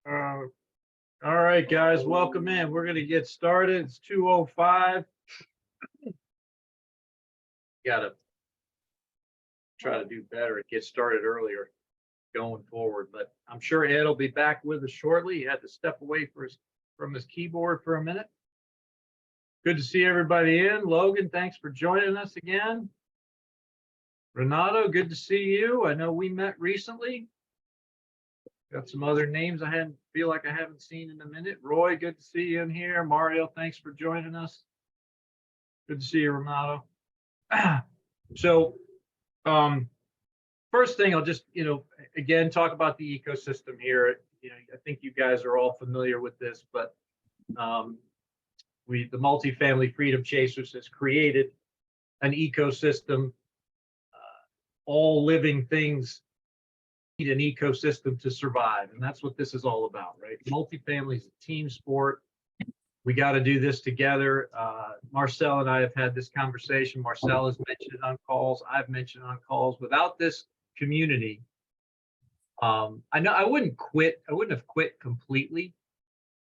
Uh, all right, guys, welcome in. We're going to get started. It's 2:05. Got to try to do better and get started earlier going forward, but I'm sure Ed will be back with us shortly. He had to step away from his keyboard for a minute. Good to see everybody in. Logan, thanks for joining us again. Renato, good to see you. I know we met recently. Got some other names I feel like I haven't seen in a minute. Roy, good to see you in here. Mario, thanks for joining us. Good to see you, Renato. So, first thing, I'll just, again, talk about the ecosystem here. I think you guys are all familiar with this, but the Multifamily Freedom Chasers has created an ecosystem. All living things need an ecosystem to survive, and that's what this is all about, right? Multifamily is a team sport. We got to do this together. Marcel and I have had this conversation. Marcel has mentioned it on calls. I've mentioned it on calls. Without this community, I know I wouldn't quit. I wouldn't have quit completely,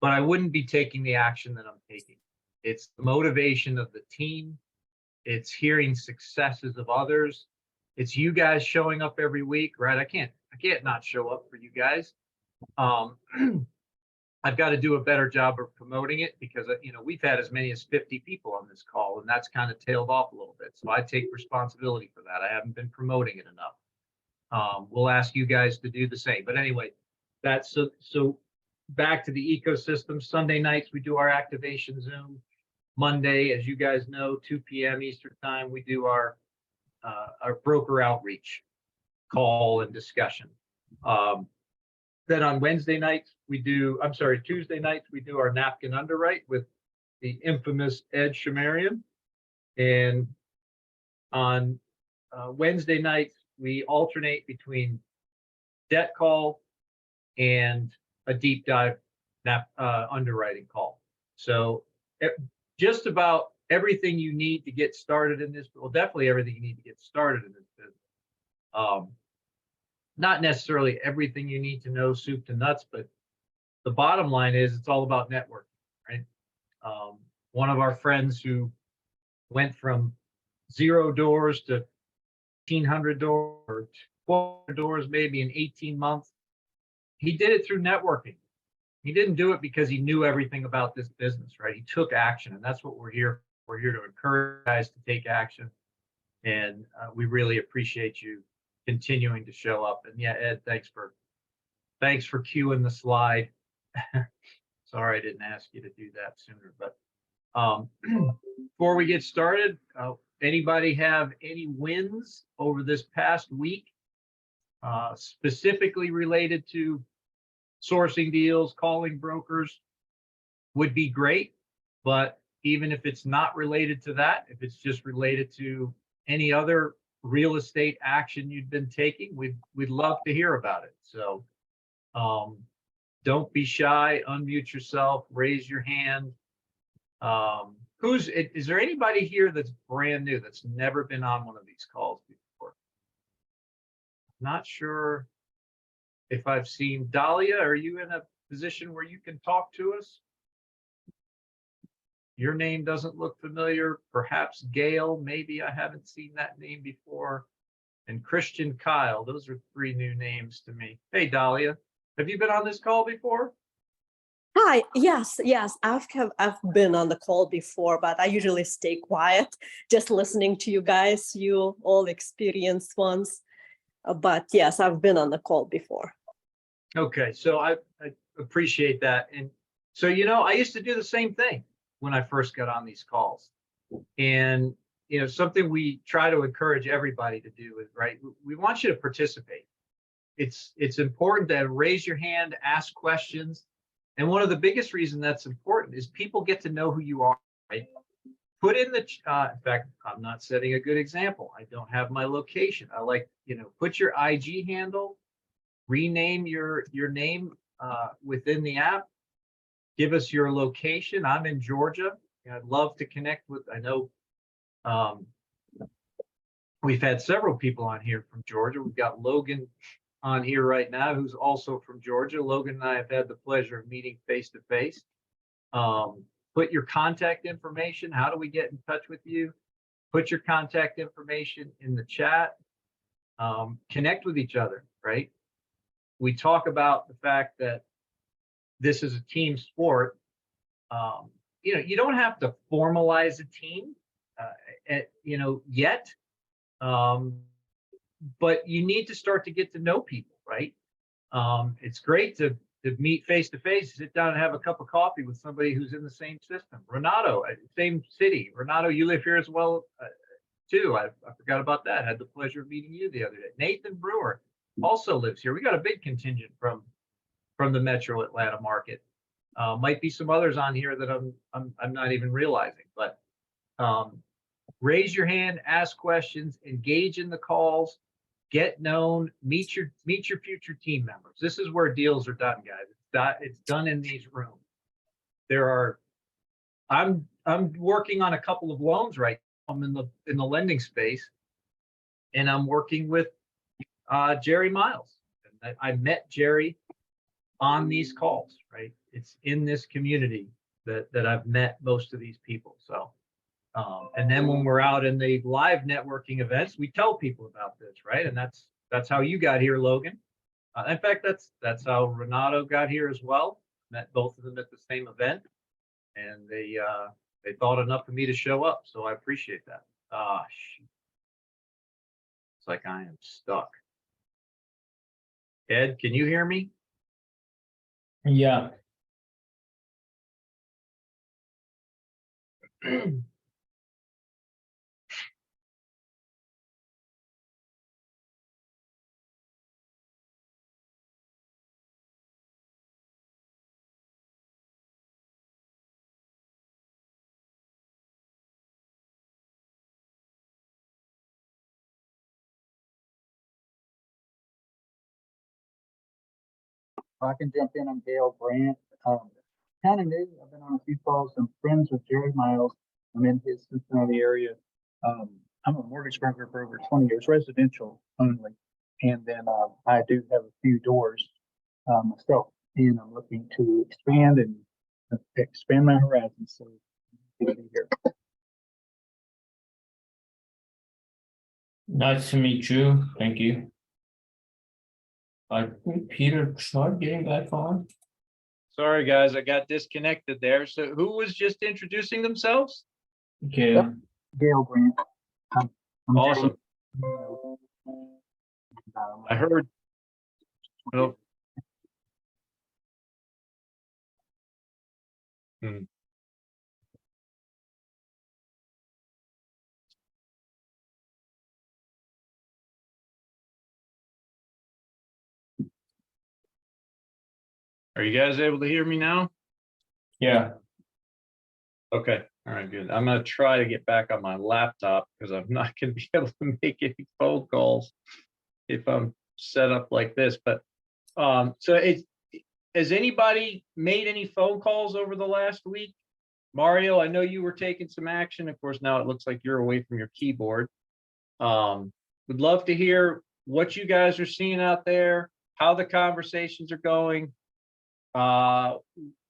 but I wouldn't be taking the action that I'm taking. It's the motivation of the team. It's hearing successes of others. It's you guys showing up every week, right? I can't not show up for you guys. I've got to do a better job of promoting it because, we've had as many as 50 people on this call, and that's kind of tailed off a little bit. So I take responsibility for that. I haven't been promoting it enough. We'll ask you guys to do the same. But anyway, that's so back to the ecosystem. Sunday nights, we do our activation Zoom. Monday, as you guys know, 2 p.m. Eastern time, we do our broker outreach call and discussion. Then on Tuesday nights, we do our napkin underwrite with the infamous Ed Shamirian. And on Wednesday nights, we alternate between debt call and a deep dive underwriting call. So just about everything you need to get started in this, well, definitely everything you need to get started in this business. Not necessarily everything you need to know soup to nuts, but the bottom line is it's all about networking, right? One of our friends who went from 0 doors to 1,500 doors or 1,200 doors maybe in 18 months, he did it through networking. He didn't do it because he knew everything about this business, right? He took action, and that's what we're here. We're here to encourage guys to take action, and we really appreciate you continuing to show up. And yeah, Ed, thanks for cueing the slide. Sorry I didn't ask you to do that sooner, but before we get started, anybody have any wins over this past week, specifically related to sourcing deals, calling brokers? Would be great, but even if it's not related to that, if it's just related to any other real estate action you've been taking, we'd love to hear about it. So don't be shy, unmute yourself, raise your hand. Is there anybody here that's brand new, that's never been on one of these calls before? Not sure if I've seen Dahlia. Are you in a position where you can talk to us? Your name doesn't look familiar. Perhaps Gail, maybe I haven't seen that name before. And Christian Kyle, those are 3 new names to me. Hey, Dahlia, have you been on this call before? Hi, yes, I've been on the call before, but I usually stay quiet, just listening to you guys, you all experienced ones. But yes, I've been on the call before. Okay, so I appreciate that. And so, I used to do the same thing when I first got on these calls. And, something we try to encourage everybody to do is, right, we want you to participate. It's important to raise your hand, ask questions. And one of the biggest reasons that's important is people get to know who you are, right? Put in the, in fact, I'm not setting a good example. I don't have my location. I like, put your IG handle, rename your name within the app, give us your location. I'm in Georgia. I'd love to connect with, I know We've had several people on here from Georgia. We've got Logan on here right now, who's also from Georgia. Logan and I have had the pleasure of meeting face to face. Put your contact information. How do we get in touch with you? Put your contact information in the chat. Connect with each other, right? We talk about the fact that this is a team sport. You don't have to formalize a team, yet. But you need to start to get to know people, right? It's great to meet face to face, sit down and have a cup of coffee with somebody who's in the same system. Renato, same city. Renato, you live here as well, too. I forgot about that. I had the pleasure of meeting you the other day. Nathan Brewer also lives here. We got a big contingent from the Metro Atlanta market. Might be some others on here that I'm not even realizing, but raise your hand, ask questions, engage in the calls, get known, meet your future team members. This is where deals are done, guys. It's done in these rooms. I'm working on a couple of loans right now. I'm in the lending space, and I'm working with Jerry Miles. And I met Jerry on these calls, right? It's in this community that I've met most of these people. So, and then when we're out in the live networking events, we tell people about this, right? And that's how you got here, Logan. In fact, that's how Renato got here as well. Met both of them at the same event, and they thought enough of me to show up. So I appreciate that. Shoot. It's like I am stuck. Ed, can you hear me? Yeah. I can jump in. I'm Gail Brandt. Kind of new. I've been on a few calls. I'm friends with Jerry Miles. I'm in his Cincinnati area. I'm a mortgage broker for over 20 years, residential only. And then I do have a few doors myself, and I'm looking to expand my horizons. So good to be here. Nice to meet you. Thank you. I think Peter tried getting back on. Sorry, guys, I got disconnected there. So who was just introducing themselves? Okay. Yep. Gail Brandt. I'm Awesome. I heard. Oh. Are you guys able to hear me now? Yeah. Okay. All right, good. I'm going to try to get back on my laptop because I'm not going to be able to make any phone calls if I'm set up like this. But has anybody made any phone calls over the last week? Mario, I know you were taking some action. Of course, now it looks like you're away from your keyboard. Would love to hear what you guys are seeing out there, how the conversations are going.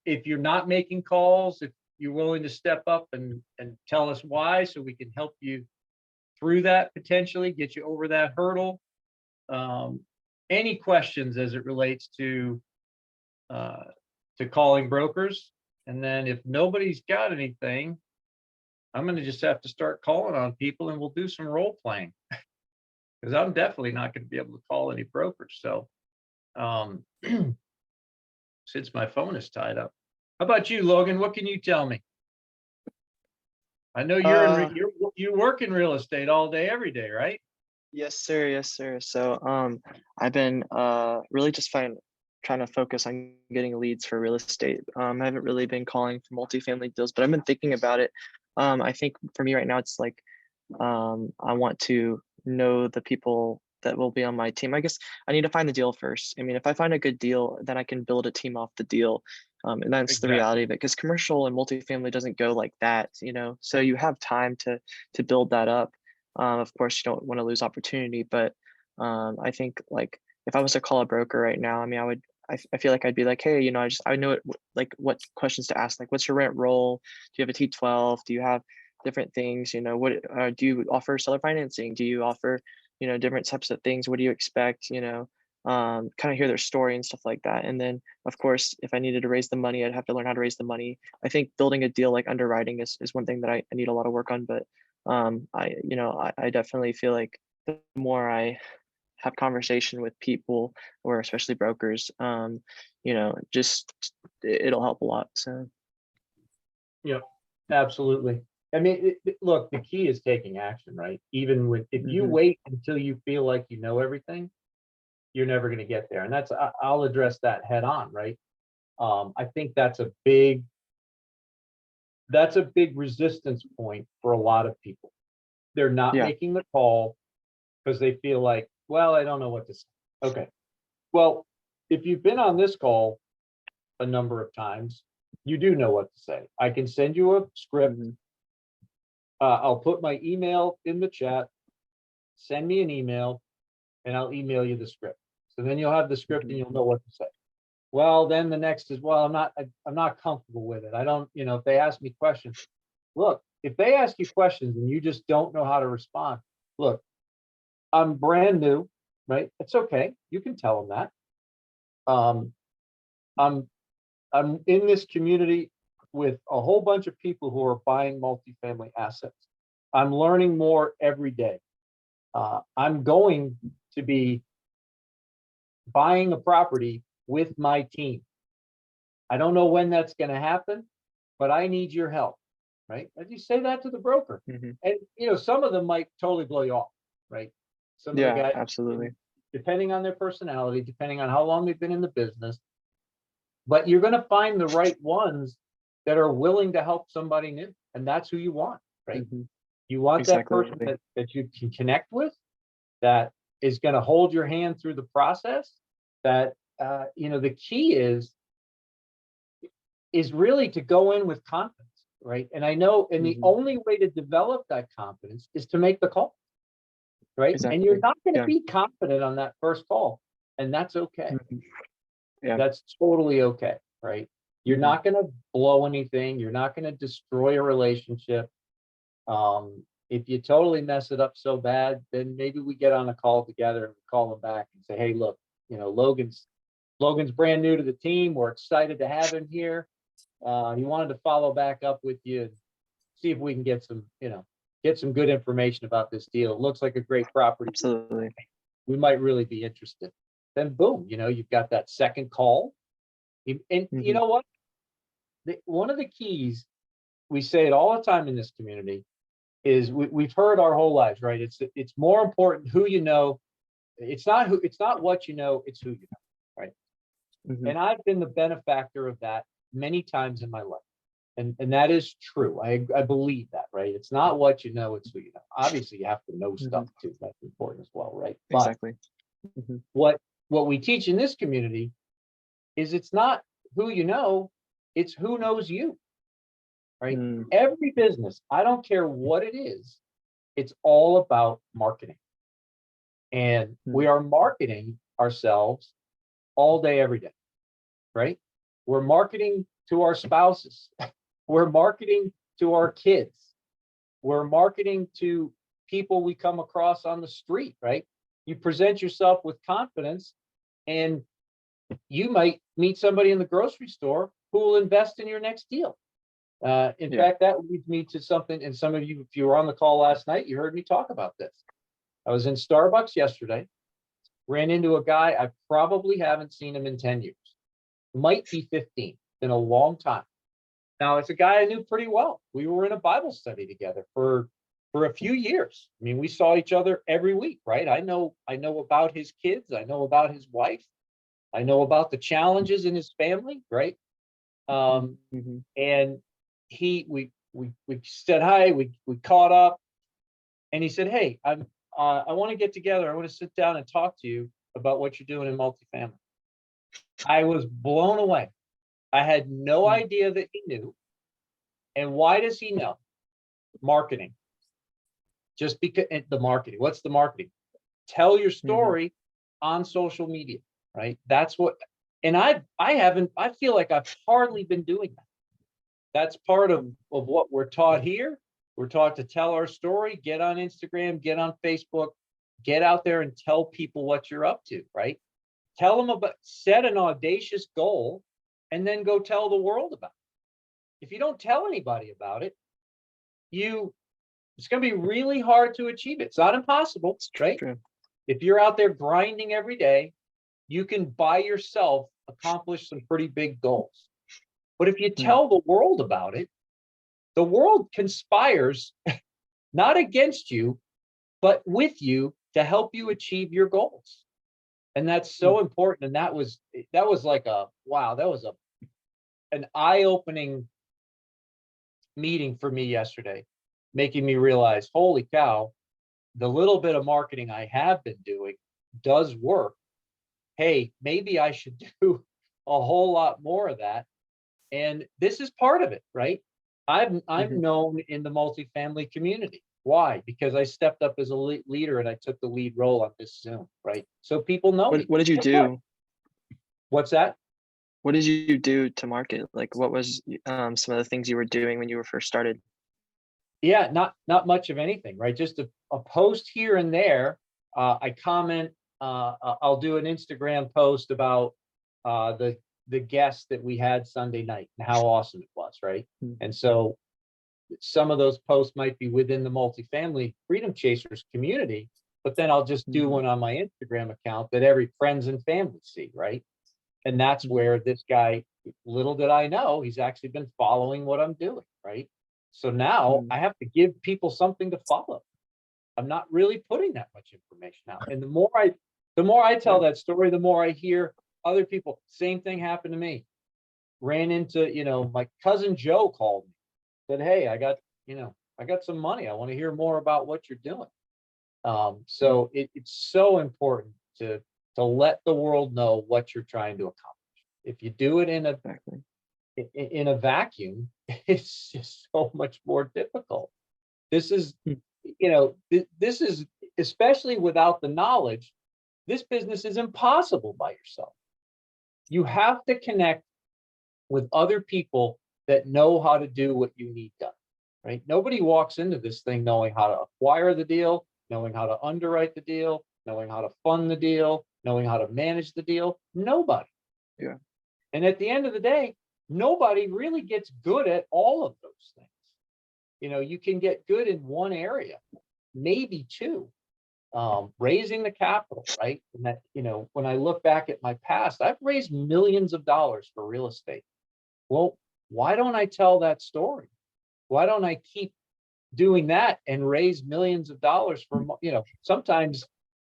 If you're not making calls, if you're willing to step up and tell us why, so we can help you through that, potentially get you over that hurdle. Any questions as it relates to calling brokers? And then if nobody's got anything, I'm going to just have to start calling on people, and we'll do some role playing because I'm definitely not going to be able to call any brokers. So since my phone is tied up. How about you, Logan? What can you tell me? I know you work in real estate all day, every day, right? Yes, sir. Yes, sir. So I've been really just trying to focus on getting leads for real estate. I haven't really been calling for multifamily deals, but I've been thinking about it. I think for me right now, it's like I want to know the people that will be on my team. I guess I need to find the deal first. I mean, if I find a good deal, then I can build a team off the deal. And that's Exactly. the reality of it, because commercial and multifamily doesn't go like that, you know, so you have time to build that up. Of course, you don't want to lose opportunity, but I think like if I was to call a broker right now, I mean, I feel like I'd be like, hey, you know, I know it, like what questions to ask, like what's your rent roll? Do you have a T12? Do you have different things? You know, what do you offer seller financing? Do you offer, you know, different types of things? What do you expect? You know, kind of hear their story and stuff like that. And then of course, if I needed to raise the money, I'd have to learn how to raise the money. I think building a deal like underwriting is one thing that I need a lot of work on, but you know, I definitely feel like the more I have conversation with people or especially brokers, you know, just it'll help a lot. So Yeah, absolutely. I mean, look, the key is taking action, right? Even with, if you Mhm. wait until you feel like you know everything, you're never going to get there. And I'll address that head on, right? I think that's a big resistance point for a lot of people. They're not Yeah. making the call because they feel like, well, I don't know what to say. Okay. Well, if you've been on this call a number of times, you do know what to say. I can send you a script. Mhm. I'll put my email in the chat. Send me an email and I'll email you the script. So then you'll have the script and you'll know what to say. Well, then the next is, well, I'm not comfortable with it. I don't, you know, if they ask me questions, look, if they ask you questions and you just don't know how to respond, look, I'm brand new, right? It's okay. You can tell them that. I'm I'm in this community with a whole bunch of people who are buying multifamily assets. I'm learning more every day. I'm going to be buying a property with my team. I don't know when that's going to happen, but I need your help, right? As you say that to the broker, Mhm. and you know, some of them might totally blow you off, right? Some of the Yeah, guys, absolutely. depending on their personality, depending on how long they've been in the business, but you're going to find the right ones that are willing to help somebody new, and that's who you want, right? Mhm. You want that person Exactly. that you can connect with, that is going to hold your hand through the process. That you know, the key is really to go in with confidence, right? And I know, and the Mhm. only way to develop that confidence is to make the call, right? And you're Exactly. not going to Yeah. be confident on that first call, and that's okay. Mhm. Yeah. That's totally okay, right? You're Mhm. not going to blow anything. You're not going to destroy a relationship. If you totally mess it up so bad, then maybe we get on a call together and call them back and say, hey, look, you know, Logan's brand new to the team. We're excited to have him here. He wanted to follow back up with you and see if we can get some, you know, get some good information about this deal. It looks like a great property. Absolutely. We might really be interested. Then boom, you know, you've got that second call. And you Mhm. know what? One of the keys, we say it all the time in this community, is we've heard our whole lives, right? It's more important who you know. It's not what you know, it's who you know, right? Mhm. And I've been the benefactor of that many times in my life. And that is true. I believe that, right? It's not what you know, it's who you know. Obviously, you have to know stuff Mhm. too. That's important as well, right? But Exactly. Mhm. what we teach in this community is it's not who you know, it's who knows you, right? Mm. Every business, I don't care what it is, it's all about marketing. And we Mm. are marketing ourselves all day, every day, right? We're marketing to our spouses. We're marketing to our kids. We're marketing to people we come across on the street, right? You present yourself with confidence, and you might meet somebody in the grocery store who will invest in your next deal. In Yeah. fact, that leads me to something, and some of you, if you were on the call last night, you heard me talk about this. I was in Starbucks yesterday, ran into a guy, I probably haven't seen him in 10 years, might be 15, been a long time. Now, it's a guy I knew pretty well. We were in a Bible study together for a few years. I mean, we saw each other every week, right? I know about his kids. I know about his wife. I know about the challenges in his family, right? Mhm. And we said hi. We caught up, and he said, "Hey, I want to get together. I want to sit down and talk to you about what you're doing in multifamily." I was blown away. I had no Mm. idea that he knew. And why does he know? Marketing. just because the marketing, what's the marketing? Tell your story on social media, right? That's what, and I feel like I've hardly been doing that. That's part of what we're taught here. We're taught to tell our story, get on Instagram, get on Facebook, get out there and tell people what you're up to, right? Tell them about, set an audacious goal, and then go tell the world about it. If you don't tell anybody about it, it's going to be really hard to achieve it. It's not impossible, right? True. If you're out there grinding every day, you can by yourself accomplish some pretty big goals. But if you tell the world about it, the world conspires not against you, but with you to help you achieve your goals. And that's so important. And that was like wow, that was an eye-opening meeting for me yesterday, making me realize, holy cow, the little bit of marketing I have been doing does work. Hey, maybe I should do a whole lot more of that. And this is part of it, right? I'm known in the multifamily community. Why? Because I stepped up as a leader and I took the lead role on this Zoom, right? So people know me. What did you Guess do? what? What's that? What did you do to market? Like, what was some of the things you were doing when you were first started? Yeah, not much of anything, right? Just a post here and there. I comment. I'll do an Instagram post about the guest that we had Sunday night and how awesome it was, right? And so some of those posts might be within the multifamily Freedom Chasers community, but then I'll just do one on my Instagram account that every friends and family see, right? And that's where this guy, little did I know, he's actually been following what I'm doing, right? So now I have to give people something to follow. I'm not really putting that much information out. And the more I tell that story, the more I hear other people, same thing happened to me. Ran into, my cousin Joe called me, said, hey, I got some money. I want to hear more about what you're doing. So it's so important to let the world know what you're trying to accomplish. If you do it in a vacuum, it's just so much more difficult. This is, this is, especially without the knowledge, this business is impossible by yourself. You have to connect with other people that know how to do what you need done, right? Nobody walks into this thing knowing how to acquire the deal, knowing how to underwrite the deal, knowing how to fund the deal, knowing how to manage the deal. Nobody. Yeah. And at the end of the day, nobody really gets good at all of those things. You can get good in one area, maybe two. Raising the capital, right? And that, when I look back at my past, I've raised millions of dollars for real estate. Well, why don't I tell that story? Why don't I keep doing that and raise millions of dollars for, sometimes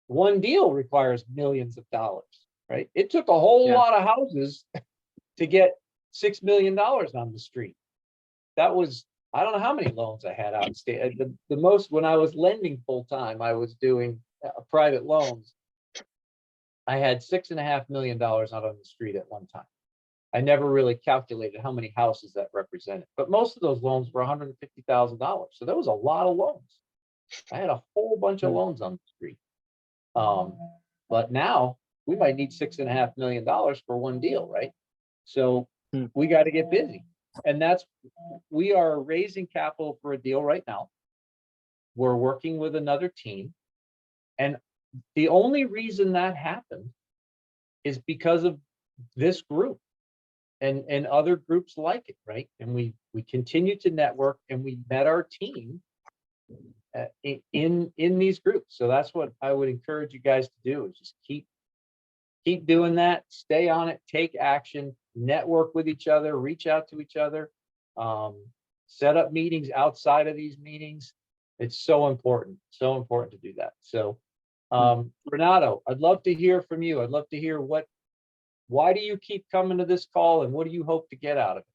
one deal requires millions of dollars, right? It took a whole lot of houses to get $6 million on the street. That was, I don't know how many loans I had out. The most, when I was lending full time, I was doing private loans. I had $6.5 million out on the street at one time. I never really calculated how many houses that represented, but most of those loans were $150,000. So there was a lot of loans. I had a whole bunch of loans on the street. But now we might need $6.5 million for one deal, right? So we got to get busy. And we are raising capital for a deal right now. We're working with another team. And the only reason that happened is because of this group and other groups like it, right? And we continue to network, and we met our team in these groups. So that's what I would encourage you guys to do, is just keep doing that, stay on it, take action, network with each other, reach out to each other, set up meetings outside of these meetings. It's so important to do that. So Renato, I'd love to hear from you. I'd love to hear why do you keep coming to this call, and what do you hope to get out of it?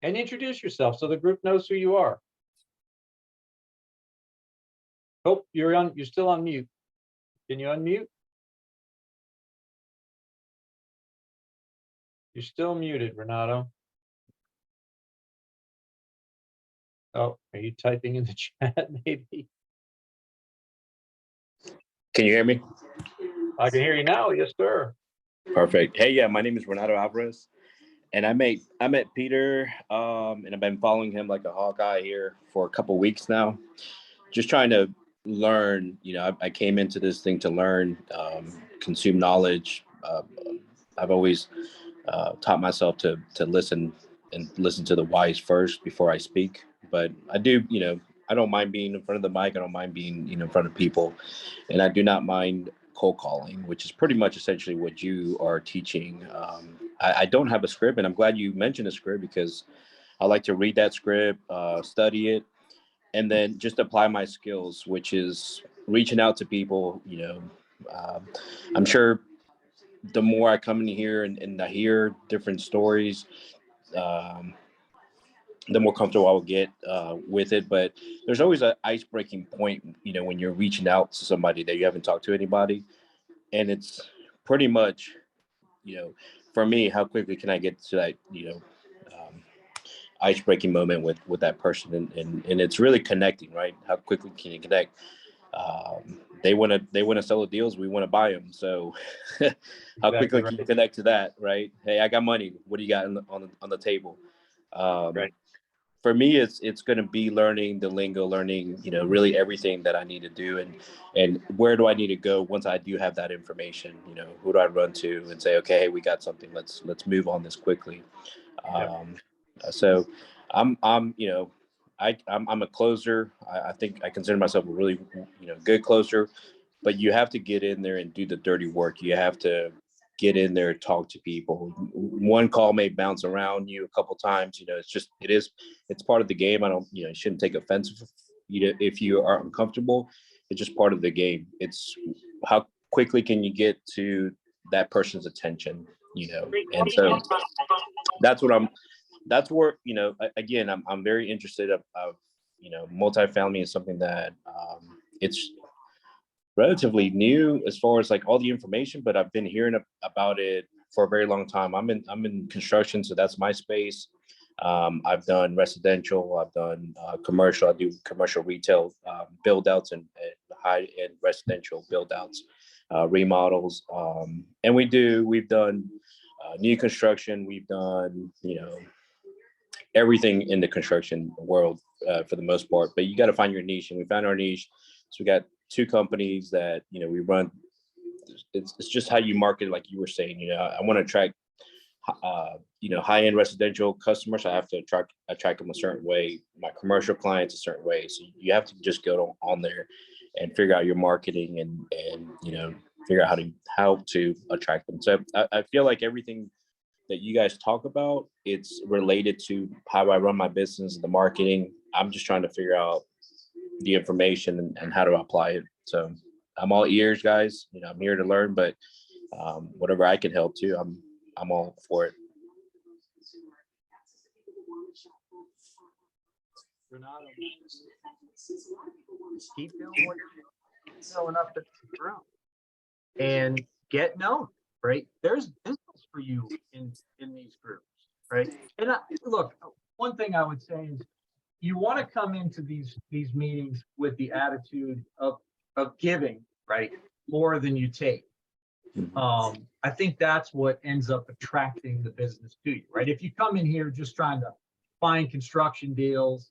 And introduce yourself so the group knows who you are. Oh, you're still on mute. Can you unmute? You're still muted, Renato. Oh, are you typing in the chat maybe? Can you hear me? I can hear you now. Yes, sir. Perfect. Hey, yeah, my name is Renato Alvarez, and I met Peter, and I've been following him like a Hawkeye here for a couple weeks now. Just trying to learn. You know, I came into this thing to learn, consume knowledge. I've always taught myself to listen and listen to the wise first before I speak. But I do, you know, I don't mind being in front of the mic. I don't mind being, you know, in front of people, and I do not mind cold calling, which is pretty much essentially what you are teaching. I don't have a script, and I'm glad you mentioned a script because I like to read that script, study it, and then just apply my skills, which is reaching out to people. You know, I'm sure the more I come in here and I hear different stories, um, the more comfortable I will get with it. But there's always an ice breaking point, you know, when you're reaching out to somebody that you haven't talked to anybody. And it's pretty much, you know, for me, how quickly can I get to that, you know, ice breaking moment with that person? And it's really connecting, right? How quickly can you connect? They want to sell the deals. We want to buy them. So how quickly can you connect to that? Right. Hey, I got money. What do you got on the table? Right. For me, it's going to be learning the lingo, learning, you know, really everything that I need to do, and where do I need to go once I do have that information. You know, who do I run to and say, okay, hey, we got something. Let's move on this quickly. So I'm you know, I'm a closer. I think I consider myself a really, you know, good closer, but you have to get in there and do the dirty work. You have to get in there, talk to people. One call may bounce around you a couple times. You know, it's part of the game. I don't, you know, you shouldn't take offense if you are uncomfortable. It's just part of the game. It's how quickly can you get to that person's attention, you know? And so that's where, you know, again, I'm very interested of, you know, multifamily is something that it's relatively new as far as like all the information, but I've been hearing about it for a very long time. I'm in construction, so that's my space. I've done residential, I've done commercial. I do commercial retail build outs and high end residential build outs, remodels, and we've done new construction. We've done, you know, everything in the construction world for the most part. But you got to find your niche, and we found our niche. So we got two companies that, you know, we run. It's just how you market, like you were saying. You know, I want to attract, you know, high end residential customers. I have to attract them a certain way. My commercial clients a certain way. So you have to just go on there and figure out your marketing and you know, figure out how to attract them. So I feel like everything that you guys talk about, it's related to how I run my business, the marketing. I'm just trying to figure out the information and how to apply it. So I'm all ears, guys. You know, I'm here to learn, but whatever I can help too, I'm all for it. Renato, keep doing what you're showing up at the ground and get known, right? There's business for you in these groups, right? And look, one thing I would say is you want to come into these meetings with the attitude of giving, right, more than you take. I think that's what ends up attracting the business to you, right? If you come in here just trying to find construction deals,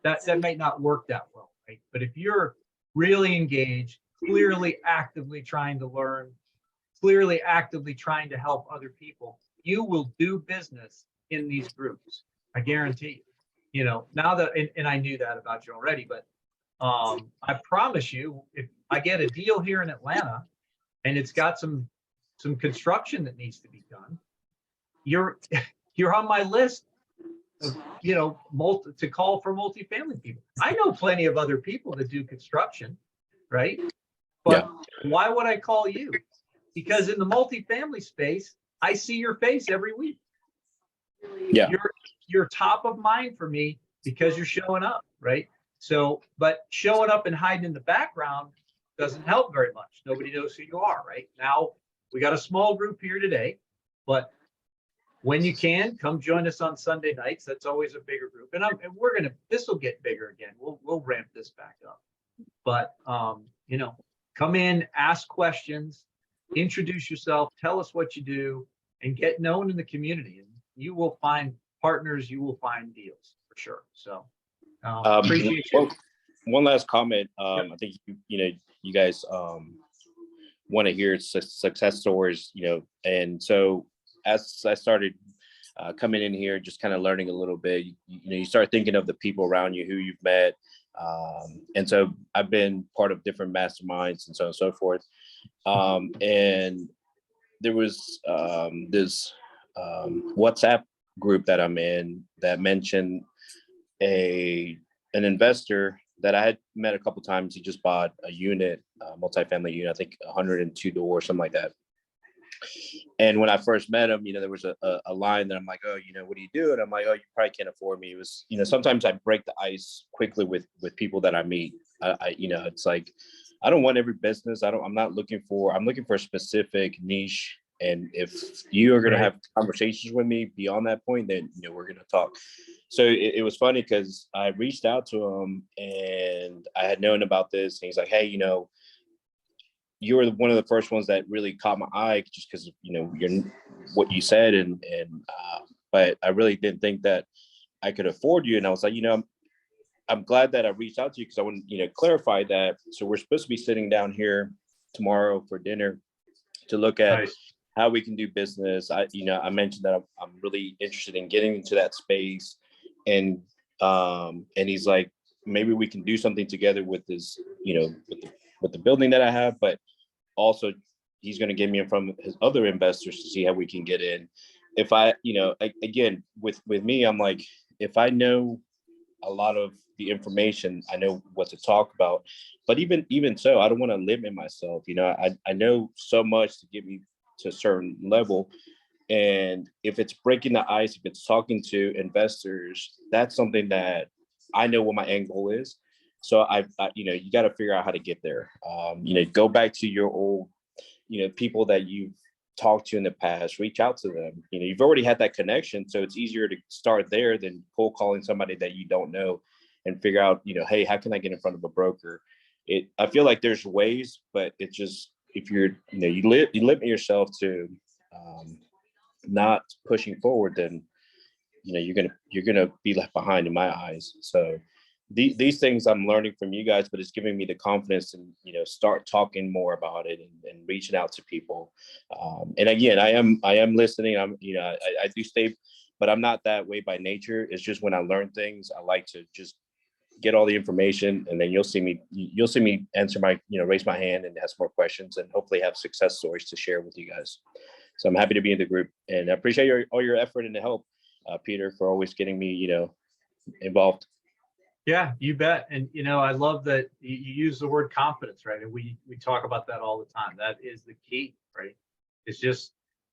that might not work that well, right? But if you're really engaged, clearly actively trying to learn, clearly actively trying to help other people, you will do business in these groups. I guarantee you. You know, now that, and I knew that about you already, but I promise you, if I get a deal here in Atlanta and it's got some construction that needs to be done, you're on my list of, you know, to call for multifamily people. I know plenty of other people that do construction, right? But why would I call you? Because in the multifamily space, I see your face every week. Yeah. You're top of mind for me because you're showing up, right? So, but showing up and hiding in the background doesn't help very much. Nobody knows who you are, right? Now, we got a small group here today, but when you can, come join us on Sunday nights. That's always a bigger group. And this will get bigger again. We'll ramp this back up. But, you know, come in, ask questions, introduce yourself, tell us what you do, and get known in the community. And you will find partners, you will find deals for sure. So appreciate you. One last comment. Yep. I think, you guys want to hear success stories, and so as I started coming in here, just kind of learning a little bit, you start thinking of the people around you who you've met. And so I've been part of different masterminds and so on and so forth. And there was this WhatsApp group that I'm in that mentioned an investor that I had met a couple of times. He just bought a unit, multifamily unit, I think 102 doors, something like that. And when I first met him, there was a line that I'm like, oh, what do you do? And I'm like, oh, you probably can't afford me. It was, sometimes I break the ice quickly with people that I meet. It's like, I don't want every business. I'm looking for a specific niche. And if you are going to have conversations with me beyond that point, then, we're going to talk. So it was funny because I reached out to him and I had known about this. And he's like, hey, you were one of the first ones that really caught my eye just because, you're what you said. But I really didn't think that I could afford you. And I was like, I'm glad that I reached out to you because I want to, clarify that. So we're supposed to be sitting down here tomorrow for dinner to look at how we can do business. I mentioned that I'm really interested in getting into that space. And he's like, maybe we can do something together with this, with the building that I have, but also he's going to get me in front of his other investors to see how we can get in. If I, again, with me, I'm like, if I know a lot of the information, I know what to talk about, but even so, I don't want to limit myself. I know so much to get me to a certain level. And if it's breaking the ice, if it's talking to investors, that's something that I know what my end goal is. So I you got to figure out how to get there. Go back to your old, people that you've talked to in the past, reach out to them. You've already had that connection. So it's easier to start there than cold calling somebody that you don't know and figure out, hey, how can I get in front of a broker? I feel like there's ways, but it's just, if you're, you limit yourself to not pushing forward, then, you're gonna be left behind in my eyes. So these things I'm learning from you guys, but it's giving me the confidence and, start talking more about it and reaching out to people. And again, I am listening. I do stay, but I'm not that way by nature. It's just when I learn things, I like to just get all the information, and then you'll see me answer my, raise my hand and ask more questions, and hopefully have success stories to share with you guys. So I'm happy to be in the group, and I appreciate all your effort and the help, Peter, for always getting me, involved. Yeah, you bet. And, I love that you use the word confidence, right? And we talk about that all the time. That is the key, right? It's just,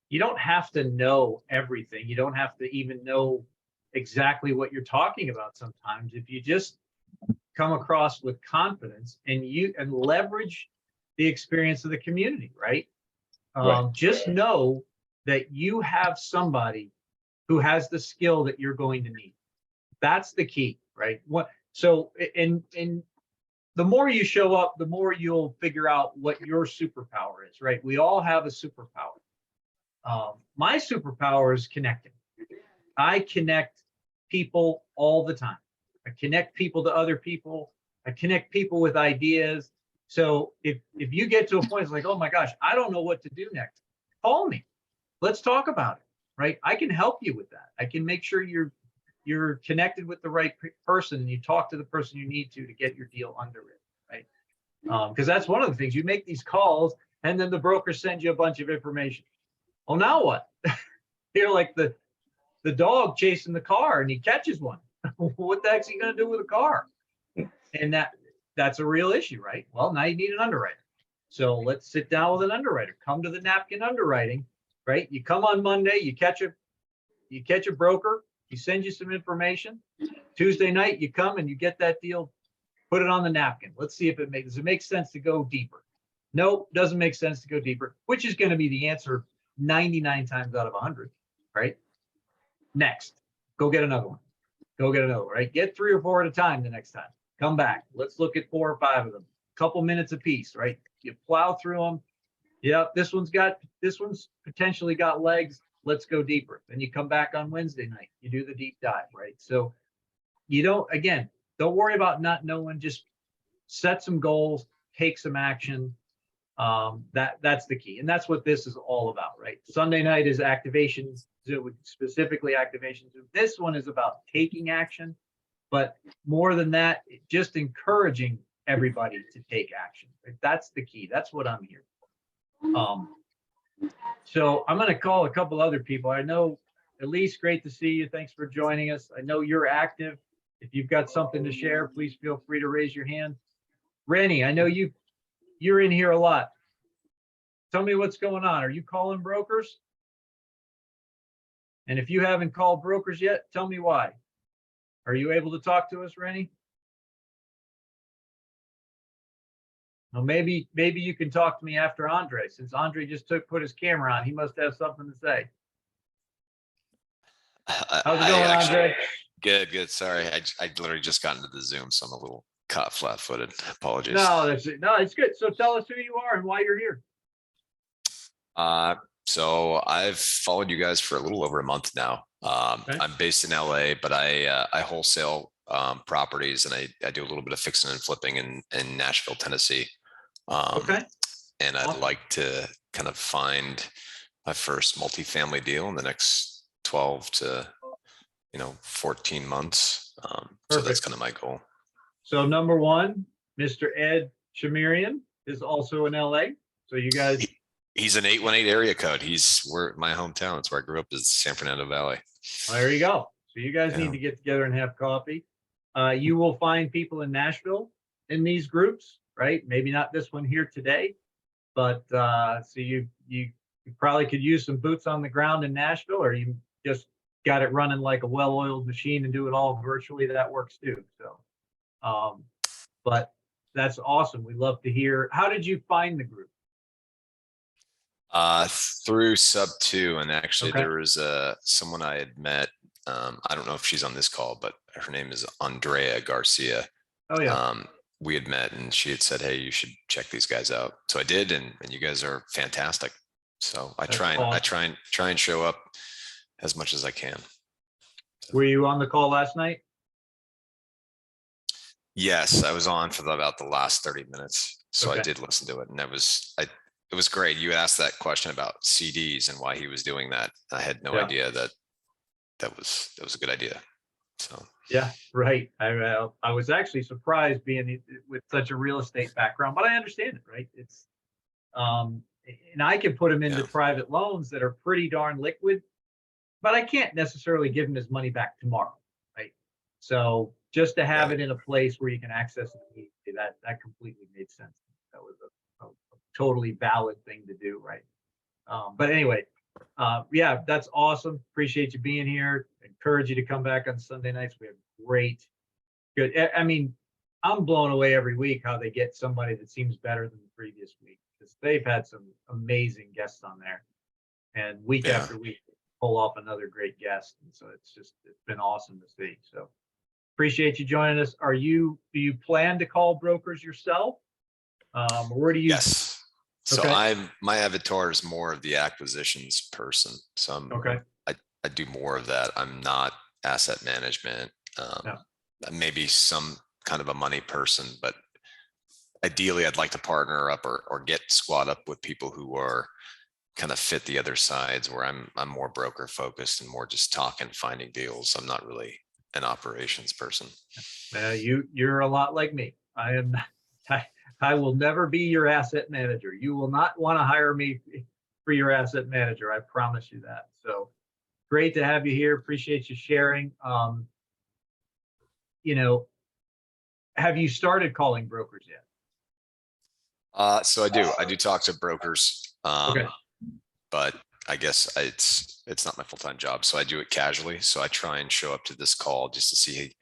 you don't have to know everything. You don't have to even know exactly what you're talking about sometimes. If you just come across with confidence and leverage the experience of the community, right? Just know that you have somebody who has the skill that you're going to need. That's the key, right? And the more you show up, the more you'll figure out what your superpower is, right? We all have a superpower. My superpower is connecting. I connect people all the time. I connect people to other people. I connect people with ideas. So if you get to a point, it's like, oh my gosh, I don't know what to do next. Call me. Let's talk about it, right? I can help you with that. I can make sure you're connected with the right person, and you talk to the person you need to get your deal underwritten, right? Because that's one of the things. You make these calls, and then the broker sends you a bunch of information. Well, now what? You're like the dog chasing the car, and he catches one. What the heck's he going to do with a car? And that's a real issue, right? Well, now you need an underwriter. So let's sit down with an underwriter. Come to the napkin underwriting, right? You come on Monday, you catch a broker, he sends you some information. Tuesday night, you come and you get that deal, put it on the napkin. Let's see if does it make sense to go deeper? Nope, doesn't make sense to go deeper, which is going to be the answer 99 times out of 100, right? Next, go get another one. Go get another one, right? Get 3 or 4 at a time the next time. Come back. Let's look at 4 or 5 of them. Couple minutes apiece, right? You plow through them. Yep, this one's potentially got legs. Let's go deeper. Then you come back on Wednesday night. You do the deep dive, right? So you don't worry about not knowing. Just set some goals, take some action. That's the key. And that's what this is all about, right? Sunday night is activation, specifically activation. This one is about taking action, but more than that, just encouraging everybody to take action. Right? That's the key. That's what I'm here for. So I'm going to call a couple other people. I know, Elise, great to see you. Thanks for joining us. I know you're active. If you've got something to share, please feel free to raise your hand. Rennie, I know you're in here a lot. Tell me what's going on. Are you calling brokers? And if you haven't called brokers yet, tell me why. Are you able to talk to us, Rennie? Well, maybe you can talk to me after Andre, since Andre just put his camera on. He must have something to say. How's it going, Andre? Good. Sorry, I literally just got into the Zoom, so I'm a little caught flat-footed. Apologies. No, it's good. So tell us who you are and why you're here. So I've followed you guys for a little over a month now. Okay. I'm based in LA, but I wholesale properties, and I do a little bit of fixing and flipping in Nashville, Tennessee. Okay. And I'd Awesome. like to kind of find my first multifamily deal in the next 12 to 14 months. So that's kind of my goal. So number one, Mr. Ed Shamirian is also in LA. So you guys. He's an 818 area code. We're my hometown. It's where I grew up, is San Fernando Valley. Well, there you go. So you guys need to get together and have coffee. You will find people in Nashville in these groups, right? Maybe not this one here today, but so you probably could use some boots on the ground in Nashville, or you just got it running like a well-oiled machine and do it all virtually. That works too. So, but that's awesome. We love to hear. How did you find the group? Through Sub2, and actually Okay. there was someone I had met. I don't know if she's on this call, but her name is Andrea Garcia. Oh yeah. We had met, and she had said, "Hey, you should check these guys out." So I did, and you guys are fantastic. So I That's try awesome. and show up as much as I can. Were you on the call last night? Yes, I was on for about the last 30 minutes. So Okay. I did listen to it, and it was great. You asked that question about CDs and why he was doing that. I had no Yeah. idea that was a good idea. So Yeah, right. I was actually surprised being with such a real estate background, but I understand it, right? It's and I can put him into Yeah. private loans that are pretty darn liquid, but I can't necessarily give him his money back tomorrow, right? So just to have Right. it in a place where you can access it immediately, that completely made sense. That was a totally valid thing to do, right? But anyway, yeah, that's awesome. Appreciate you being here. Encourage you to come back on Sunday nights. We have good. I mean, I'm blown away every week how they get somebody that seems better than the previous week, because they've had some amazing guests on there, and week Yeah. after week pull off another great guest. And so it's been awesome to see. So appreciate you joining us. Do you plan to call brokers yourself? Or where do you? Yes. So Okay. my avatar is more of the acquisitions person. So Okay. I do more of that. I'm not asset management. No. Maybe some kind of a money person, but ideally I'd like to partner up or get squad up with people who are kind of fit the other sides, where I'm more broker focused and more just talking, finding deals. I'm not really an operations person. You're a lot like me. I am. I will never be your asset manager. You will not want to hire me for your asset manager. I promise you that. So great to have you here. Appreciate you sharing. Have you started calling brokers yet? So I do talk to brokers. Okay. But I guess it's not my full-time job. So I do it casually. So I try and show up to this call just to see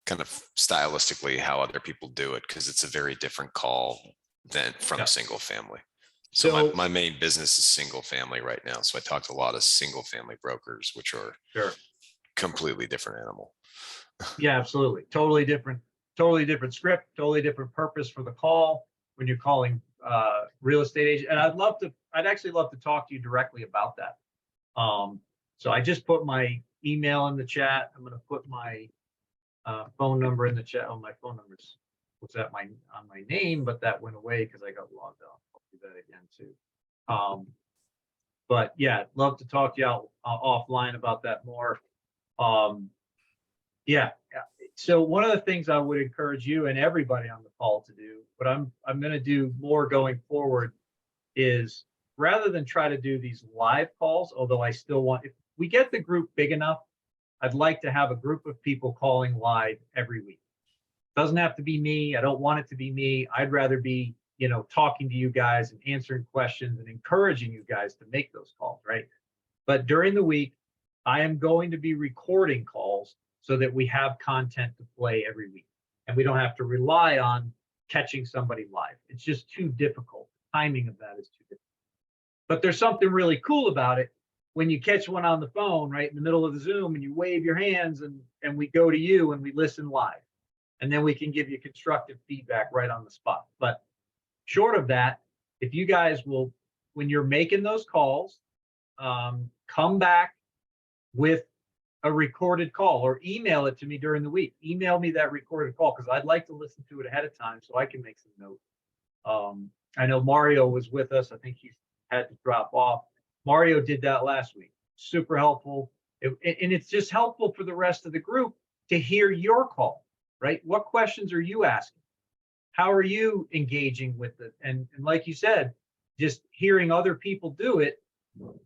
kind of stylistically how other people do it, because it's a very different call than from Yeah. single family. So my main business is single family right now. So I talk to a lot of single family brokers, which are Sure. completely different animal. Yeah, absolutely. Totally different script, totally different purpose for the call when you're calling real estate agent. And I'd actually love to talk to you directly about that. So I just put my email in the chat. I'm going to put my phone number in the chat. Oh, my phone number's was at my on my name, but that went away because I got logged off. I'll do that again too. But yeah, love to talk to you out offline about that more. Yeah. So one of the things I would encourage you and everybody on the call to do, but I'm going to do more going forward, is rather than try to do these live calls, although I still want, if we get the group big enough, I'd like to have a group of people calling live every week. Doesn't have to be me. I don't want it to be me. I'd rather be, talking to you guys and answering questions and encouraging you guys to make those calls, right? But during the week, I am going to be recording calls so that we have content to play every week. And we don't have to rely on catching somebody live. It's just too difficult. The timing of that is too difficult. But there's something really cool about it when you catch one on the phone right in the middle of the Zoom and you wave your hands and we go to you and we listen live. And then we can give you constructive feedback right on the spot. But short of that, if you guys will, when you're making those calls, come back with a recorded call or email it to me during the week. Email me that recorded call because I'd like to listen to it ahead of time so I can make some notes. I know Mario was with us. I think he had to drop off. Mario did that last week. Super helpful. And it's just helpful for the rest of the group to hear your call, right? What questions are you asking? How are you engaging with it? And like you said, just hearing other people do it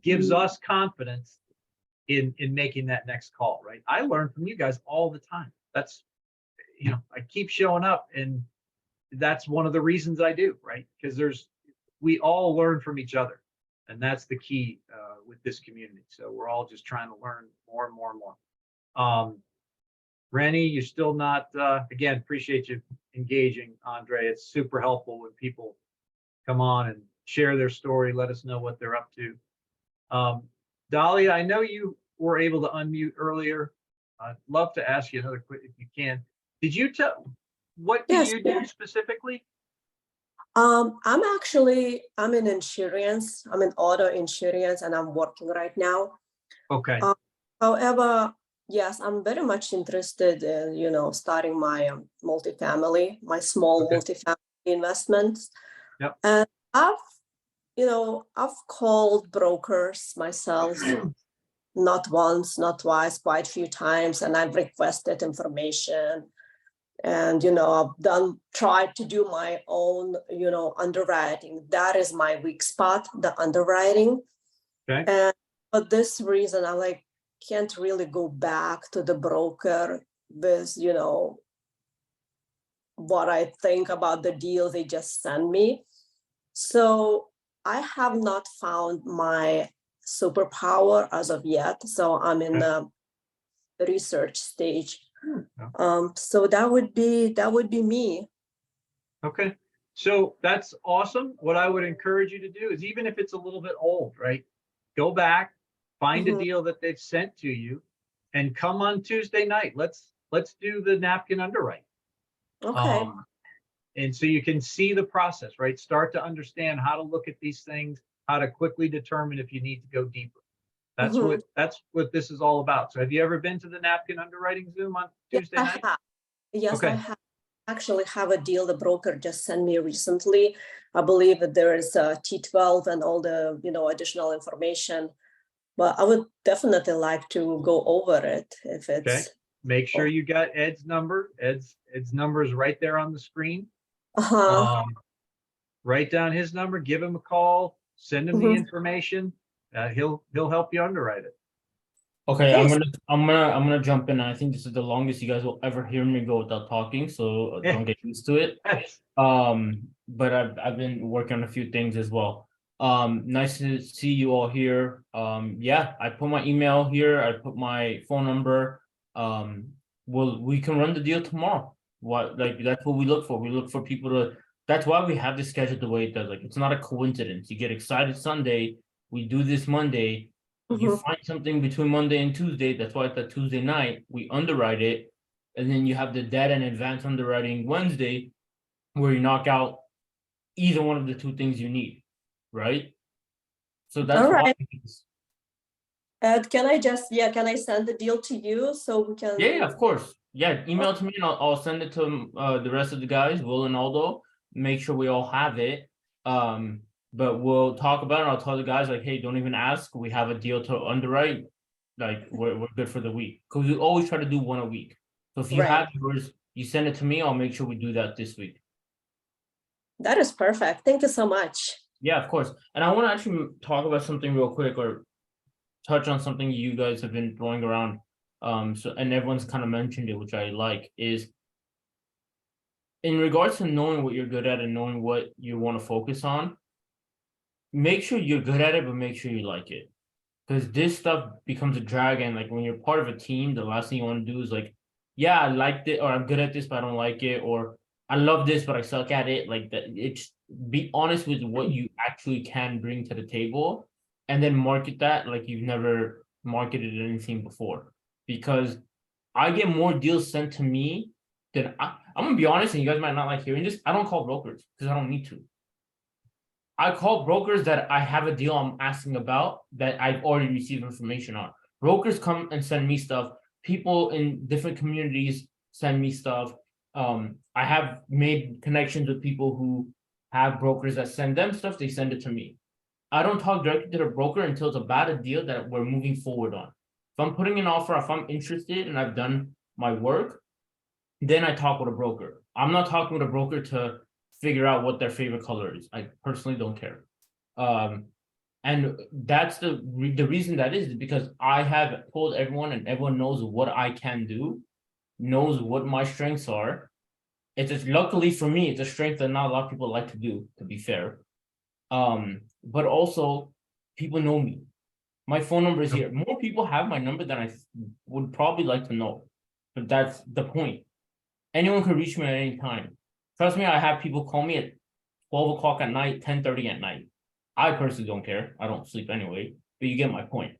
gives us confidence in making that next call, right? I learn from you guys all the time. That's, I keep showing up, and that's one of the reasons I do, right? Because we all learn from each other, and that's the key with this community. So we're all just trying to learn more and more and more. Rennie, you're still not, again, appreciate you engaging, Andre. It's super helpful when people come on and share their story, let us know what they're up to. Dahlia, I know you were able to unmute earlier. I'd love to ask you another quick, if you can. Did you tell, what do Yes. you do specifically? I'm in insurance. I'm in auto insurance, and I'm working right now. Okay. However, yes, I'm very much interested in, starting my multifamily, my small multifamily investments. Yep. And I've called brokers myself, not once, not twice, quite a few times, and I've requested information. And, I've tried to do my own, underwriting. That is my weak spot, the underwriting. Okay. And for this reason, I can't really go back to the broker with, what I think about the deal they just sent me. So I have not found my superpower as of yet. So I'm in the research stage. So that would be me. Okay. So that's awesome. What I would encourage you to do is, even if it's a little bit old, right? Go back, find a deal that they've sent to you, and come on Tuesday night. Let's do the napkin underwrite. Okay. And so you can see the process, right? Start to understand how to look at these things, how to quickly determine if you need to go deeper. That's what this is all about. So have you ever been to the napkin underwriting Zoom on Tuesday night? Yes, Okay. I have. Actually have a deal the broker just sent me recently. I believe that there is a T12 and all the additional information, but I would definitely like to go over it if it's okay. Make sure you got Ed's number. Ed's number is right there on the screen. Write down his number, give him a call, send him the information. He'll help you underwrite it. Okay, I'm gonna jump in. I think this is the longest you guys will ever hear me go without talking, so don't get used to it. But I've been working on a few things as well. Nice to see you all here. Yeah, I put my email here. I put my phone number. We can run the deal tomorrow. That's what we look for. We look for people to. That's why we have this schedule the way it does. It's not a coincidence. You get excited Sunday. We do this Monday. You Mhm. find something between Monday and Tuesday, that's why it's a Tuesday night, we underwrite it. And then you have the debt and advanced underwriting Wednesday, where you knock out either one of the two things you need, right? So that's All why. right. Ed, can I send the deal to you so we can? Yeah, of course. Yeah, email to me and I'll send it to the rest of the guys, Will and Aldo. Make sure we all have it. But we'll talk about it. I'll tell the guys like, hey, don't even ask. We have a deal to underwrite. Like we're good for the week. Because we always try to do one a week. So if you Right. have yours, you send it to me, I'll make sure we do that this week. That is perfect. Thank you so much. Yeah, of course. And I want to actually talk about something real quick or touch on something you guys have been throwing around. So and everyone's kind of mentioned it, which I like, is in regards to knowing what you're good at and knowing what you want to focus on, make sure you're good at it, but make sure you like it. Because this stuff becomes a drag, and like when you're part of a team, the last thing you want to do is like, yeah, I liked it, or I'm good at this, but I don't like it, or I love this, but I suck at it. Like that, it's be honest with what you actually can bring to the table, and then market that like you've never marketed anything before. Because I get more deals sent to me than I'm gonna be honest, and you guys might not like hearing this. I don't call brokers because I don't need to. I call brokers that I have a deal I'm asking about that I've already received information on. Brokers come and send me stuff. People in different communities send me stuff. I have made connections with people who have brokers that send them stuff. They send it to me. I don't talk directly to the broker until it's about a deal that we're moving forward on. If I'm putting an offer, if I'm interested and I've done my work, then I talk with a broker. I'm not talking with a broker to figure out what their favorite color is. I personally don't care. And that's the reason that is because I have told everyone and everyone knows what I can do, knows what my strengths are. It's just luckily for me, it's a strength that not a lot of people like to do, to be fair. But also people know me. My phone number is here. More people have my number than I would probably like to know. But that's the point. Anyone can reach me at any time. Trust me, I have people call me at 12 o'clock at night, 10:30 at night. I personally don't care. I don't sleep anyway, but you get my point.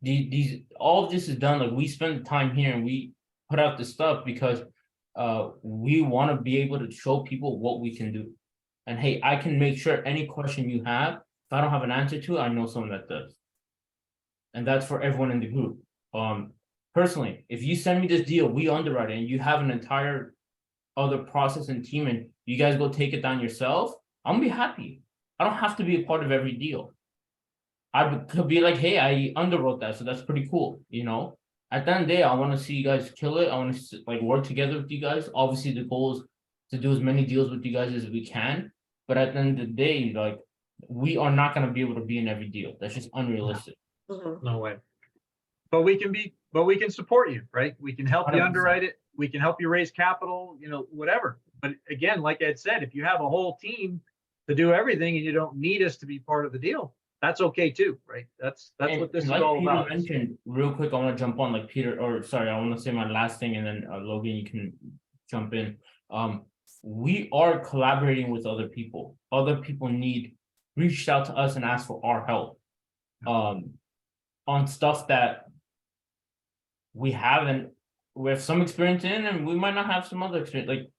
These all of this is done, like we spend time here and we put out this stuff because we want to be able to show people what we can do. And hey, I can make sure any question you have, if I don't have an answer to, I know someone that does. And that's for everyone in the group. Personally, if you send me this deal, we underwrite it, and you have an entire other process and team, and you guys go take it down yourself, I'm gonna be happy. I don't have to be a part of every deal. I could be like, hey, I underwrote that, so that's pretty cool, you know. At the end of the day, I want to see you guys kill it. I want to like work together with you guys. Obviously, the goal is to do as many deals with you guys as we can. But at the end of the day, like we are not gonna be able to be in every deal. That's just unrealistic. Mhm. No way. But we can support you, right? We can help you 100%. underwrite it. We can help you raise capital, whatever. But again, like Ed said, if you have a whole team to do everything and you don't need us to be part of the deal, that's okay too, right? That's what this is like all Peter about. mentioned, real quick, I want to jump on like Peter, or sorry, I want to say my last thing, and then Logan, you can jump in. We are collaborating with other people. Other people reached out to us and asked for our help. On stuff that we have some experience in, and we might not have some other experience. Like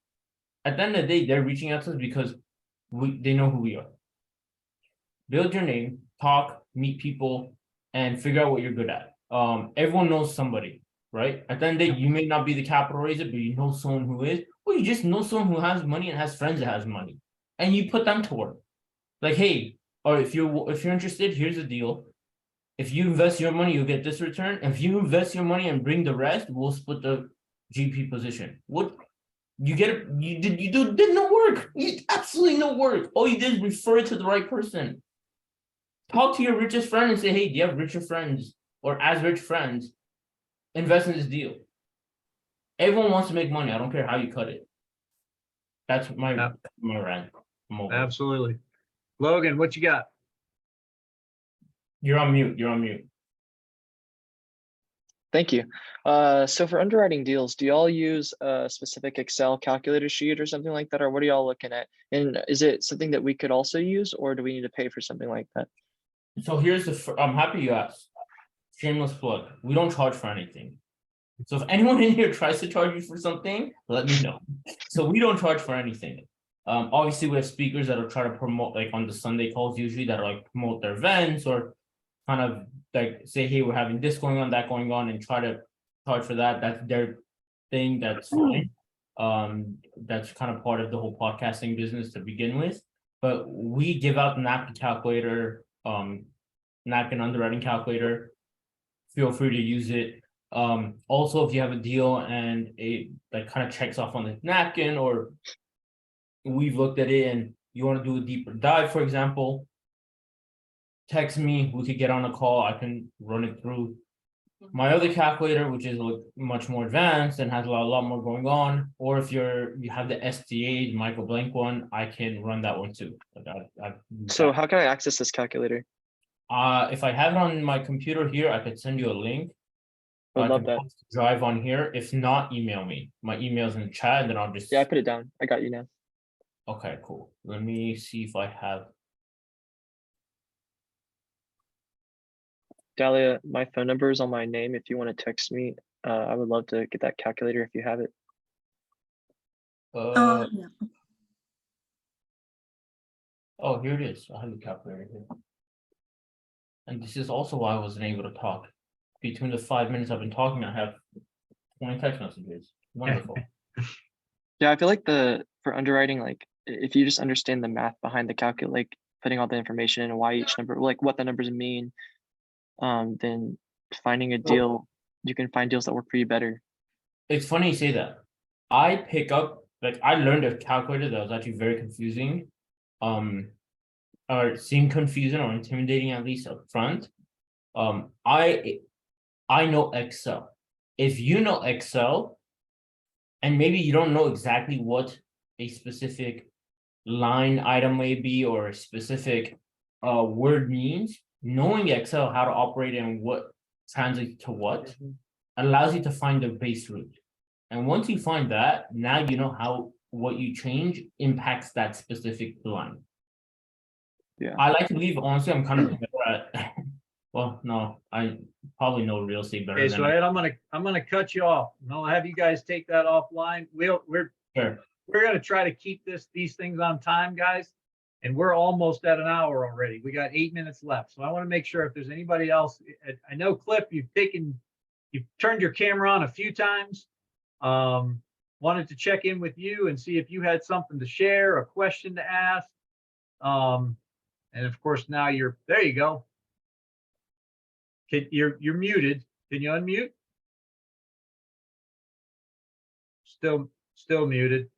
at the end of the day, they're reaching out to us because they know who we are. Build your name, talk, meet people, and figure out what you're good at. Everyone knows somebody, right? At the end of the day, you may not be the capital raiser, but you know someone who is, or you just know someone who has money and has friends that has money, and you put them to work. Like, hey, or if you're interested, here's the deal. If you invest your money, you'll get this return. If you invest your money and bring the rest, we'll split the GP position. What you get? You did no work. You did absolutely no work. All you did is refer it to the right person. Talk to your richest friend and say, hey, do you have richer friends or as rich friends? Invest in this deal. Everyone wants to make money. I don't care how you cut it. That's my rant. Absolutely. Logan, what you got? You're on mute. Thank you. So for underwriting deals, do y'all use a specific Excel calculator sheet or something like that, or what are y'all looking at? And is it something that we could also use, or do we need to pay for something like that? So here's I'm happy you asked. shameless plug, we don't charge for anything. So if anyone in here tries to charge you for something, let me know. So we don't charge for anything. Obviously we have speakers that are trying to promote, like on the Sunday calls usually, that are like promote their events or kind of like say, hey, we're having this going on, that going on, and try to charge for that. That's their thing, that's fine. That's kind of part of the whole podcasting business to begin with. But we give out the napkin calculator, napkin underwriting calculator. Feel free to use it. Also, if you have a deal and it like kind of checks off on the napkin, or we've looked at it and you want to do a deeper dive, for example, text me, we could get on a call, I can run it through. My other calculator, which is much more advanced and has a lot more going on, or if you have the STA, Michael Blank one, I can run that one too. So how can I access this calculator? If I have it on my computer here, I could send you a link. I love that. Drive on here. If not, email me. My email's in the chat, and then I'll just. Yeah, I put it down. I got you now. Okay, cool. Let me see if I have. Dahlia, my phone number is on my name. If you want to text me, I would love to get that calculator if you have it. Yeah. Oh, here it is. I have the calculator here. And this is also why I wasn't able to talk. Between the 5 minutes I've been talking, I have 20 text messages. Wonderful. Yeah, I feel like for underwriting, like if you just understand the math behind the calculate, like putting all the information in and why each number, like what the numbers mean, then finding a deal, you can find deals that work for you better. It's funny you say that. I pick up, like I learned a calculator that was actually very confusing. Or seemed confusing or intimidating, at least up front. I know Excel. If you know Excel, and maybe you don't know exactly what a specific line item may be or a specific word means, knowing Excel, how to operate and what translates to what, allows you to find the base root. And once you find that, now you know how what you change impacts that specific line. Yeah. I like to believe, honestly, I'm kind of better at, well, no, I probably know real estate better Okay, than so Ed, I'm gonna cut you off. And I'll have you guys take that offline. We're Sure. gonna try to keep these things on time, guys. And we're almost at an hour already. We got 8 minutes left. So I want to make sure if there's anybody else, I know Cliff, you've turned your camera on a few times. Wanted to check in with you and see if you had something to share, a question to ask. And of course, now there you go. You're muted. Can you unmute? Still muted.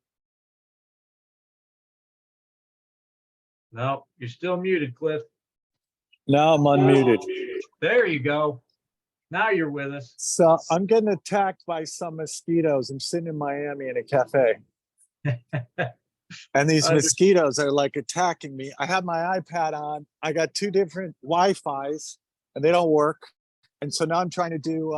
No, you're still muted, Cliff. Now I'm unmuted. There you go. Now you're with us. So I'm getting attacked by some mosquitoes. I'm sitting in Miami in a cafe. And these mosquitoes are like attacking me. I have my iPad on. I got 2 different Wi-Fis and they don't work. And so now I'm trying to do,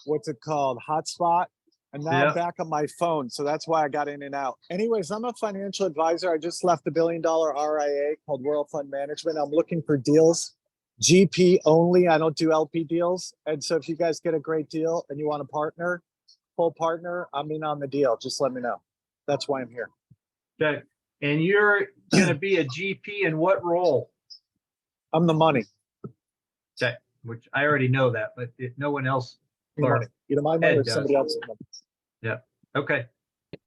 what's it called? Hotspot. And now I'm back on my phone. So that's why I got in and out. Anyways, I'm a financial advisor. I just left a $1 billion RIA called World Fund Management. I'm looking for deals, GP only. I don't do LP deals. And so if you guys get a great deal and you want a partner, full partner, I'm in on the deal. Just let me know. That's why I'm here. Okay. And you're going to be a GP in what role? I'm the money. Okay. Which I already know that, but if no one else. Money. Either my money or somebody else's money. Yeah. Okay.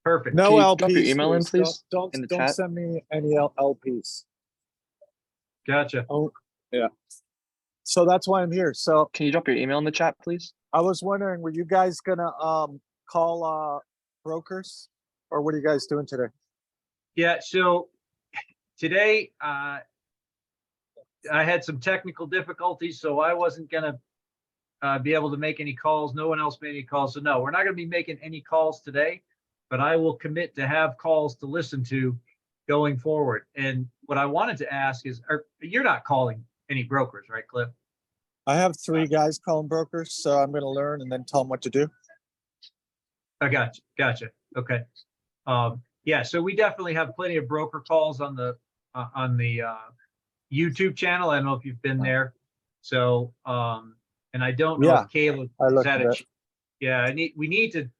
Perfect. No Can you LPs. drop your email in, please? Don't chat? send me any LPs. Gotcha. Oh, yeah. So that's why I'm here. So Can you drop your email in the chat, please? I was wondering, were you guys gonna call brokers, or what are you guys doing today? Yeah. So today, I had some technical difficulties, so I wasn't going to be able to make any calls. No one else made any calls. So no, we're not going to be making any calls today, but I will commit to have calls to listen to going forward. And what I wanted to ask is, you're not calling any brokers, right, Cliff? I have 3 guys calling brokers, so I'm going to learn and then tell them what to do. I gotcha. Okay. Yeah, so we definitely have plenty of broker calls on the YouTube channel. I don't know if you've been there. So, and I don't know Yeah, if Caleb I has looked had at a, it. yeah, we need to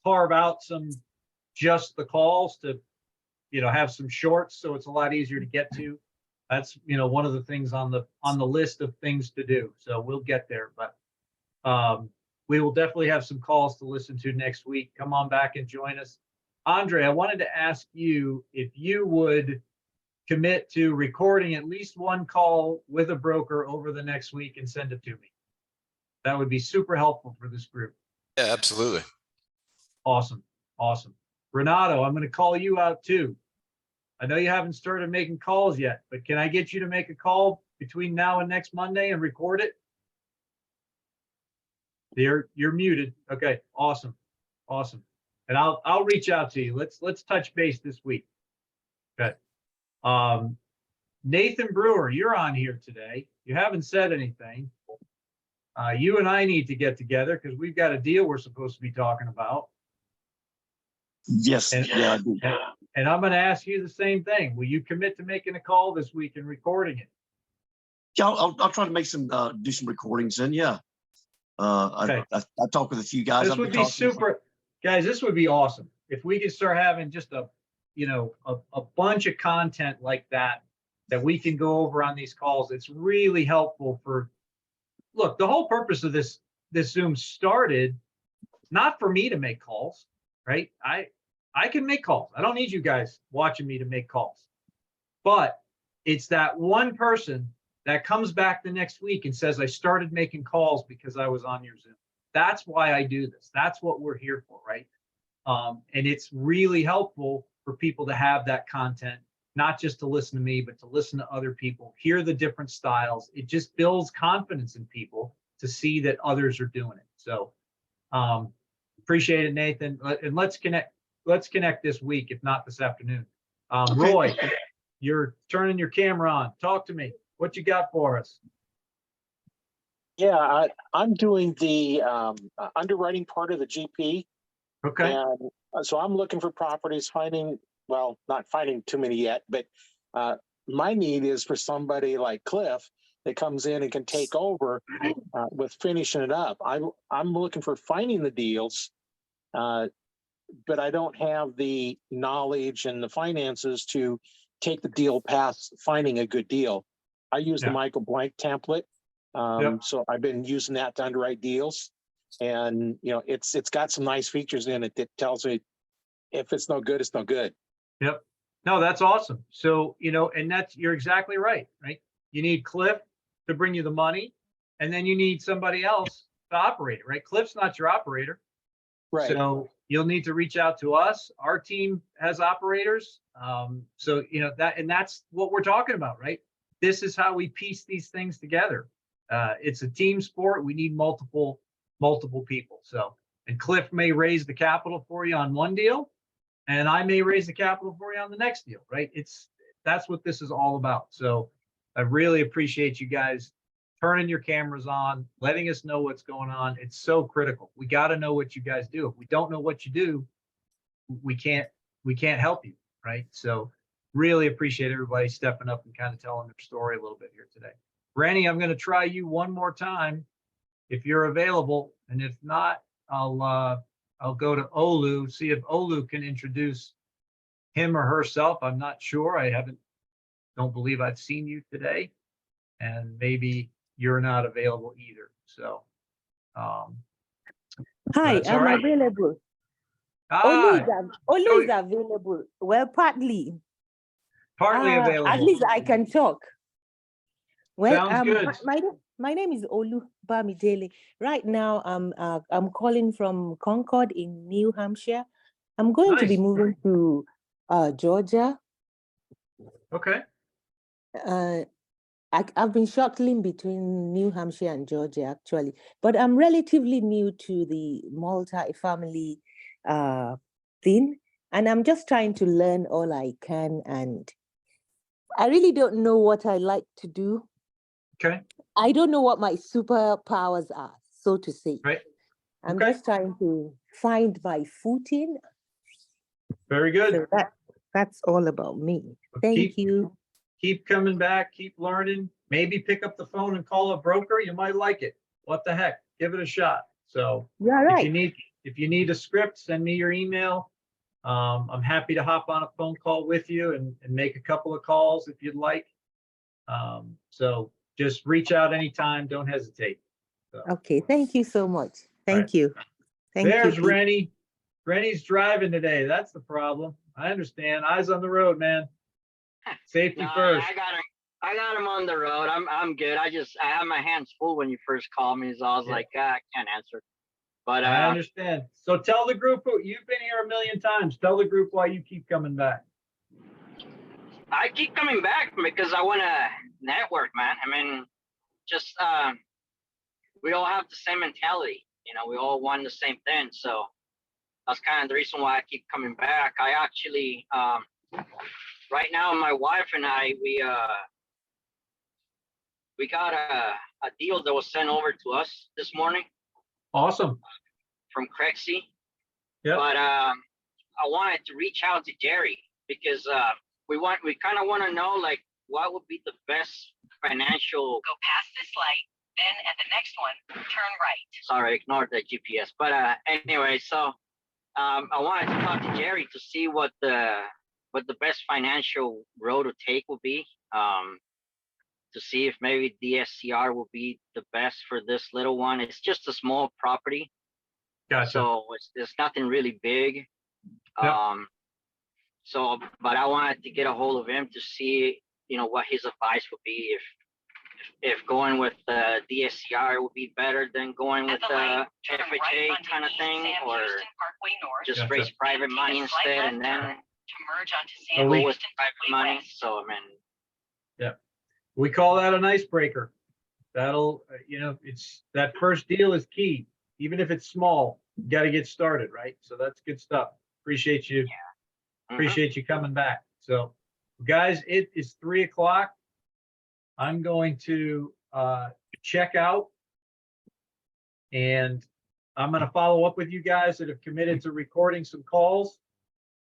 carve out just the calls to, have some shorts, so it's a lot easier to get to. That's, one of the things on the list of things to do. So we'll get there, but we will definitely have some calls to listen to next week. Come on back and join us. Andre, I wanted to ask you if you would commit to recording at least one call with a broker over the next week and send it to me. That would be super helpful for this group. Yeah, absolutely. Awesome. Awesome. Renato, I'm going to call you out too. I know you haven't started making calls yet, but can I get you to make a call between now and next Monday and record it? You're muted. Okay, awesome. Awesome. And I'll reach out to you. Let's touch base this week. Okay. Nathan Brewer, you're on here today. You haven't said anything. You and I need to get together because we've got a deal we're supposed to be talking about. Yes, And, yeah, I do. and I'm going to ask you the same thing. Will you commit to making a call this week and recording it? Yeah, I'll try to make some do some recordings then. Yeah, Okay. I talked with a few guys. This I've would been be talking to. super, guys. This would be awesome if we could start having just a bunch of content like that we can go over on these calls. It's really helpful for. Look, the whole purpose of this Zoom started not for me to make calls, right? I can make calls. I don't need you guys watching me to make calls, but it's that one person that comes back the next week and says, I started making calls because I was on your Zoom. That's why I do this. That's what we're here for, right? And it's really helpful for people to have that content, not just to listen to me, but to listen to other people, hear the different styles. It just builds confidence in people to see that others are doing it. So appreciate it, Nathan. And let's connect this week, if not this afternoon. Roy, you're turning your camera on. Talk to me. What you got for us? Yeah, I'm doing the underwriting part of the GP. Okay. And so I'm looking for properties, not finding too many yet, but my need is for somebody like Cliff that comes in and can take over with finishing it up. I'm looking for finding the deals, but I don't have the knowledge and the finances to take the deal past finding a good deal. I use the Michael Blank template. So I've been using that to underwrite deals, and it's got some nice features in it that tells me if it's no good, it's no good. Yep. No, that's awesome. So, and you're exactly right? You need Cliff to bring you the money, and then you need somebody else to operate it, right? Cliff's not your operator. Right. So you'll need to reach out to us. Our team has operators. So, that's what we're talking about, right? This is how we piece these things together. It's a team sport. We need multiple people. So, and Cliff may raise the capital for you on one deal, and I may raise the capital for you on the next deal, right? That's what this is all about. So I really appreciate you guys turning your cameras on, letting us know what's going on. It's so critical. We got to know what you guys do. If we don't know what you do, we can't help you, right? So really appreciate everybody stepping up and kind of telling their story a little bit here today. Rennie, I'm going to try you one more time if you're available, and if not, I'll go to Olu, see if Olu can introduce him or herself. I'm not sure. Don't believe I've seen you today, and maybe you're not available either. So, hi, I'm right. available. Hi. Olu is available. Well, partly available. At least I can talk. Well, Sounds good. My name is Olu Bamidele. Right now, I'm calling from Concord in New Hampshire. I'm going to be moving to Georgia. Okay. I've been shuttling between New Hampshire and Georgia, actually, but I'm relatively new to the multifamily thing, and I'm just trying to learn all I can, and I really don't know what I like to do. Okay. I don't know what my superpowers are, so to say. Right. I'm just trying to find my footing. Very good. So that's all about me. Thank you. Keep coming back, keep learning. maybe pick up the phone and call a broker. You might like it. What the heck? Give it a shot. So Yeah, if right. you need a script, send me your email. I'm happy to hop on a phone call with you and make a couple of calls if you'd like. So just reach out anytime. Don't hesitate. So, Okay, thank you so much. Thank right. you. Thank There's you. Pete. Rennie. Rennie's driving today. That's the problem. I understand. Eyes on the road, man. Safety first. I got him on the road. I'm good. I have my hands full when you first called me, so I was like, I can't answer. But I understand. So tell the group, you've been here a million times. Tell the group why you keep coming back. I keep coming back because I want to network, man. I mean, just we all have the same mentality. You know, we all want the same thing. So that's kind of the reason why I keep coming back. I actually, right now, my wife and I, we got a deal that was sent over to us this morning Awesome. from Crexy. Yeah. But I wanted to reach out to Jerry because we kind of want to know like what would be the best financial. Go past this light, then at the next one, turn right. Sorry, ignore the GPS. But anyway, so I wanted to talk to Jerry to see what the best financial road to take would be. To see if maybe DSCR will be the best for this little one. It's just a small property. Gotcha. So it's nothing really big. Yep. So, but I wanted to get a hold of him to see, you know, what his advice would be if going with the DSCR would be better than going with the FHA kind of thing, or just Gotcha. raise private money instead and then To merge onto Oh, Sam we- go with Houston private Parkway money. West. So, I mean, We call that an icebreaker. That'll, it's that first deal is key. Even if it's small, you got to get started, right? So that's good stuff. Appreciate you. Appreciate you coming back. So guys, it is 3:00. I'm going to check out and I'm going to follow up with you guys that have committed to recording some calls.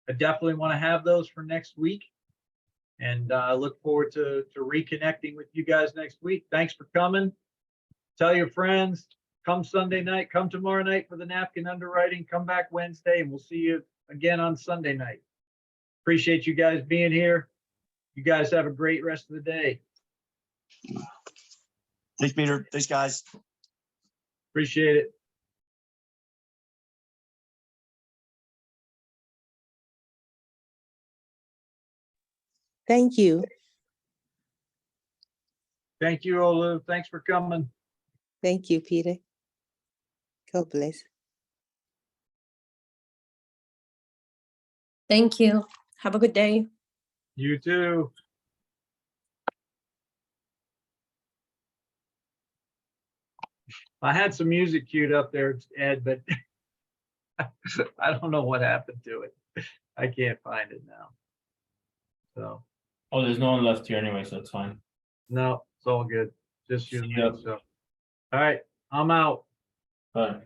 I definitely want to have those for next week. And I look forward to reconnecting with you guys next week. Thanks for coming. Tell your friends, come Sunday night, come tomorrow night for the napkin underwriting, come back Wednesday, and we'll see you again on Sunday night. Appreciate you guys being here. You guys have a great rest of the day. Thanks, Peter. Thanks, guys. Appreciate it. Thank you. Thank you, Olu. Thanks for coming. Thank you, Peter. God bless. Thank you. Have a good day. You too. I had some music queued up there, Ed, but I don't know what happened to it. I can't find it now. So, Oh, there's no one left here anyway, so it's fine. no, it's all good. Just you and me. Yep. So, all right, I'm out. Bye.